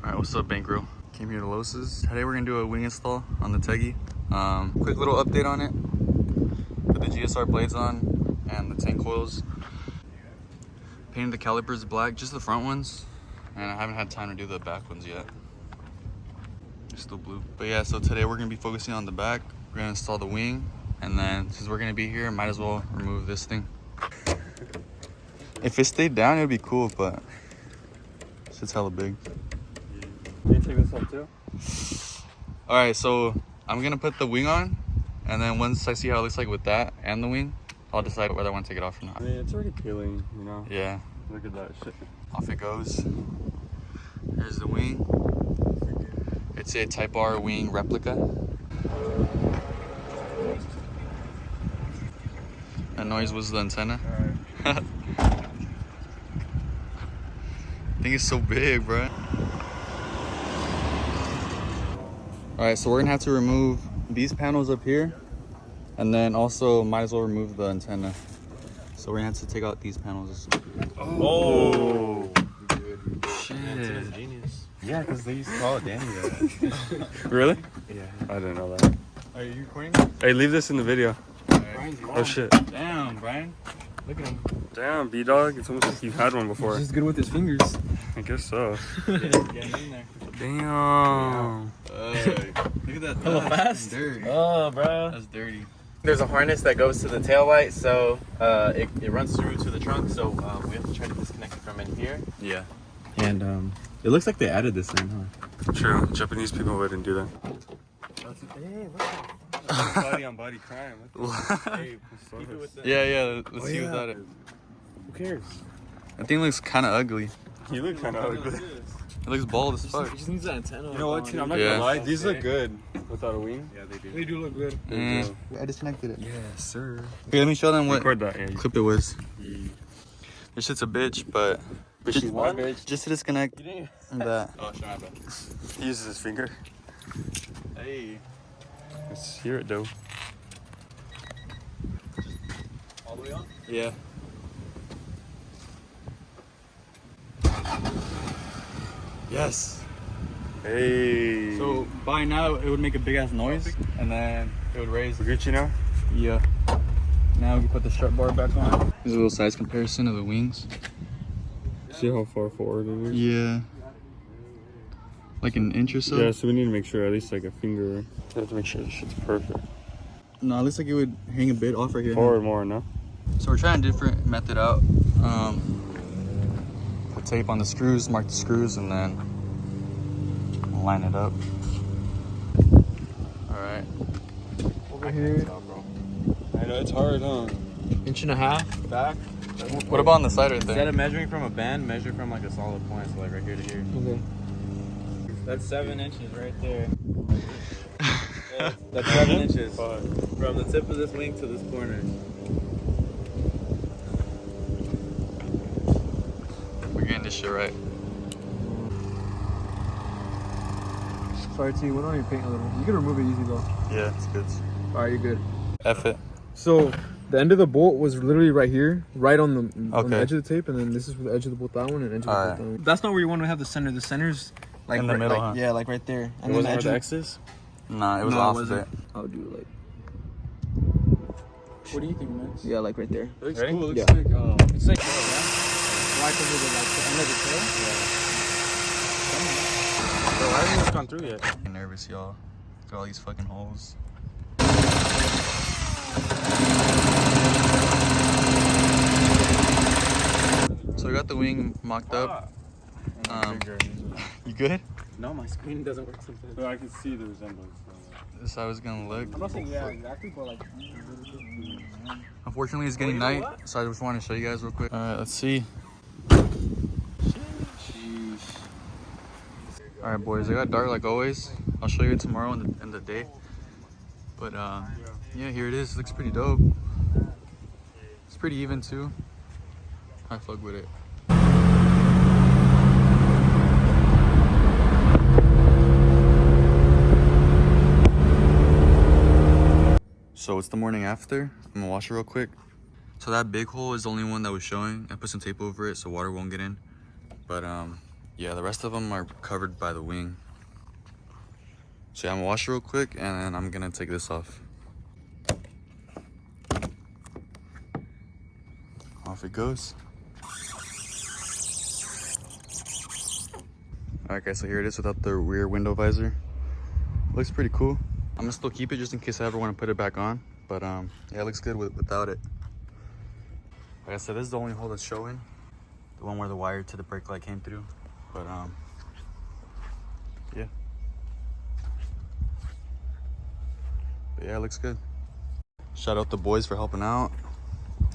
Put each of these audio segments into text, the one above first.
Alright, what's up, Bankroll? Came here to CLOS's. Today we're gonna do a wing install on the Tein. Quick little update on it. Put the GSR blades on and the Tein coils. Painted the calipers black, just the front ones. And I haven't had time to do the back ones yet. They're still blue. But yeah, so today we're gonna be focusing on the back. We're gonna install the wing. And then since we're gonna be here, might as well remove this thing. If it stayed down, it would be cool, but shit's hella big. Can you take this off too? Alright, so I'm gonna put the wing on, and then once I see how it looks like with that and the wing, I'll decide whether I want to take it off or not. I mean, it's already peeling, you know? Yeah. Look at that shit. Off it goes. Here's the wing. It's a Type R wing replica. That noise was the antenna. Alright. I think it's so big, bro. Alright, so we're gonna have to remove these panels up here, and then also might as well remove the antenna. So we're gonna have to take out these panels. Oh! Shit. Genius. Yeah, because they used to call it Danny that. Really? Yeah. I didn't know that. Are you recording? Hey, leave this in the video. Right. Oh shit. Damn, Brian. Look at him. Damn, B-Dog. It's almost like you've had one before. He's good with his fingers. I guess so. Yeah, get him in there. Damn. Look at that. Hella That's fast. dirty. Oh, bro. That's dirty. There's a harness that goes to the tail light, so it runs through to the trunk, so we have to try to disconnect it from in here. Yeah. And it looks like they added this in, huh? True. Japanese people wouldn't do that. Hey, look. Body on body crime. Hey, keep it with the... Yeah, let's see without it. Who cares? That thing looks kind of ugly. You look kind of ugly. It looks bald as fuck. He just needs that antenna. You know what, Tein? I'm not Yeah. gonna lie. These look good without a wing. Yeah, they do. They do look good. I disconnected it. Yes, sir. Okay, let me show them what Record that. Yeah. clip it was. This shit's a bitch, but She's one bitch. just to disconnect that. Oh, shut up. He uses his finger. Hey. Let's hear it though. All the way on? Yeah. Yes. Hey. So by now it would make a big ass noise, and then it would raise. we're Gucci now? Yeah. Now we can put the strut bar back on. Here's a little size comparison of the wings. See how far forward it is? Yeah. Like an inch or so. Yeah, so we need to make sure at least like a finger. We have to make sure this shit's perfect. No, it looks like it would hang a bit off right here. Forward more, no? So we're trying a different method out. Put tape on the screws, mark the screws, and then line it up. All right. Over here. I know, it's hard, huh? Inch and a half back. What about on the side right Instead there? of measuring from a band, measure from like a solid point, so like right here to here. Okay. That's 7 inches right there. Yeah, that's 7 inches. From the tip of this wing to this corner. We're getting this shit right. Sorry, T. Why don't you paint a little? You can remove it easy though. Yeah, it's good. Alright, you're good. F it. So the end of the bolt was literally right here, right on the Okay. edge of the tape, and then this is the edge of the bolt, that one, and edge of the bolt, Alright. that one. That's not where you want to have the center. The center's like In the middle, huh? Yeah, like right there. And It then wasn't where edge the of X is? Nah, it was No, it off a wasn't. bit. I'll do it like. What do you think, man? Yeah, like right there. It looks Ready? cool. It Yeah. looks like, It's like right over the end of the tail. Bro, why hasn't this gone through yet? I'm nervous, y'all. Got all these fucking holes. So we got the wing mocked up. You good? No, my screen doesn't work sometimes. so I can see the resemblance. This is how it's gonna look. I'm not saying yeah exactly, but like. Unfortunately, it's getting night, so I just want to show you guys real quick. All right, let's see. All right, boys, it got dark like always. I'll show you tomorrow in the day. But yeah, here it is. Looks pretty dope. It's pretty even too. I fuck with it. So it's the morning after. I'm gonna wash it real quick. So that big hole is the only one that was showing. I put some tape over it so water won't get in. But Yeah, the rest of them are covered by the wing. So yeah, I'm gonna wash it real quick and then I'm gonna take this off. Off it goes. Alright guys, so here it is without the rear window visor. Looks pretty cool. I'm gonna still keep it just in case I ever want to put it back on. But yeah, it looks good without it. Like I said, this is the only hole that's showing. The one where the wire to the brake light came through. But yeah. But yeah, it looks good. Shout out the boys for helping out.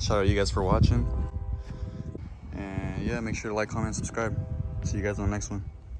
Shout out you guys for watching. And yeah, make sure to like, comment, subscribe. See you guys on the next one.